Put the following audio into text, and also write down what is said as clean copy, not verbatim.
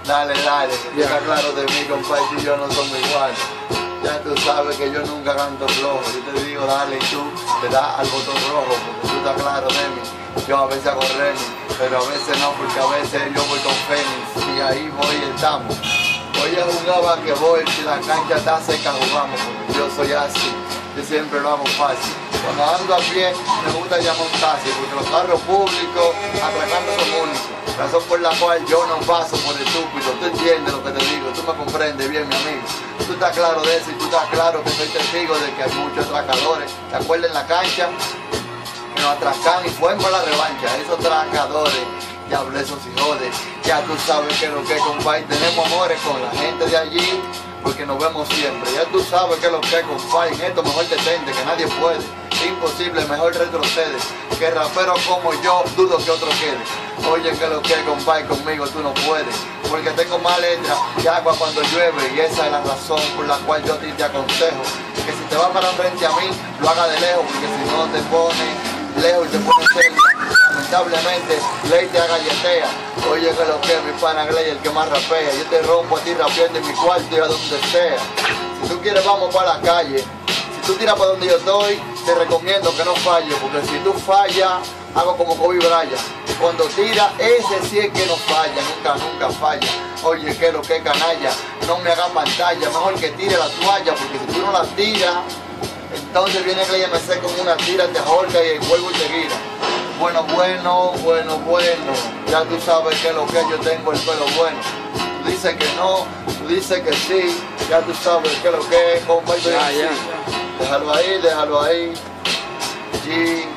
Dale, que está claro de mí, compadre, y yo no somos iguales. Ya tú sabes que yo nunca canto flojo. Yo te digo, dale, y tú le das al botón rojo, porque tú estás claro de mí. Yo a veces hago remix, pero a veces no, porque a veces yo voy con Fénix. Y ahí voy y estamos. Hoy a jugar basquetbol, si la cancha está seca jugamos, porque yo soy así. Yo siempre lo hago fácil. Cuando ando a pie, me gusta llamar un taxi, porque los carros públicos atracando son únicos. Razón por la cual yo no paso por estúpido. Tú entiendes lo que te digo, tú me comprendes bien, mi amigo. Tú estás claro de eso y tú estás claro que soy testigo de que hay muchos atracadores. ¿Te acuerdas en la cancha? Que nos atracan y fueron para la revancha. Esos atracadores, ya hablé esos hijodes. Ya tú sabes que lo que compadre, tenemos amores con la gente de allí, porque nos vemos siempre. Ya tú sabes que lo que compadre, en esto mejor detente, que nadie puede. Imposible, mejor retrocede. Que rapero como yo, dudo que otro quede. Oye, que lo que compadre, conmigo tú no puedes. Porque tengo más letra que agua cuando llueve. Y esa es la razón por la cual yo a ti te aconsejo que si te vas para frente a mí, lo haga de lejos. Porque si no te pones lejos y te pones cerca, lamentablemente Ley te galletea. Oye, que lo que mi pana Gley, el que más rapea. Yo te rompo a ti rapeando en mi cuarto y a donde sea. Si tú quieres vamos para la calle. Si tú tiras para donde yo estoy, te recomiendo que no falles, porque si tú fallas, hago como Kobe Bryant. Cuando tira, ese sí es que no falla, nunca falla. Oye, que lo que canalla, no me hagas pantalla, mejor que tire la toalla, porque si tú no la tiras, entonces viene Gley MC con una tira, te ahorca y el juego y te gira. Bueno, ya tú sabes que lo que yo tengo el pelo bueno. Tú dices que no, tú dices que sí, ya tú sabes que lo que es, compadre. Déjalo ahí. G.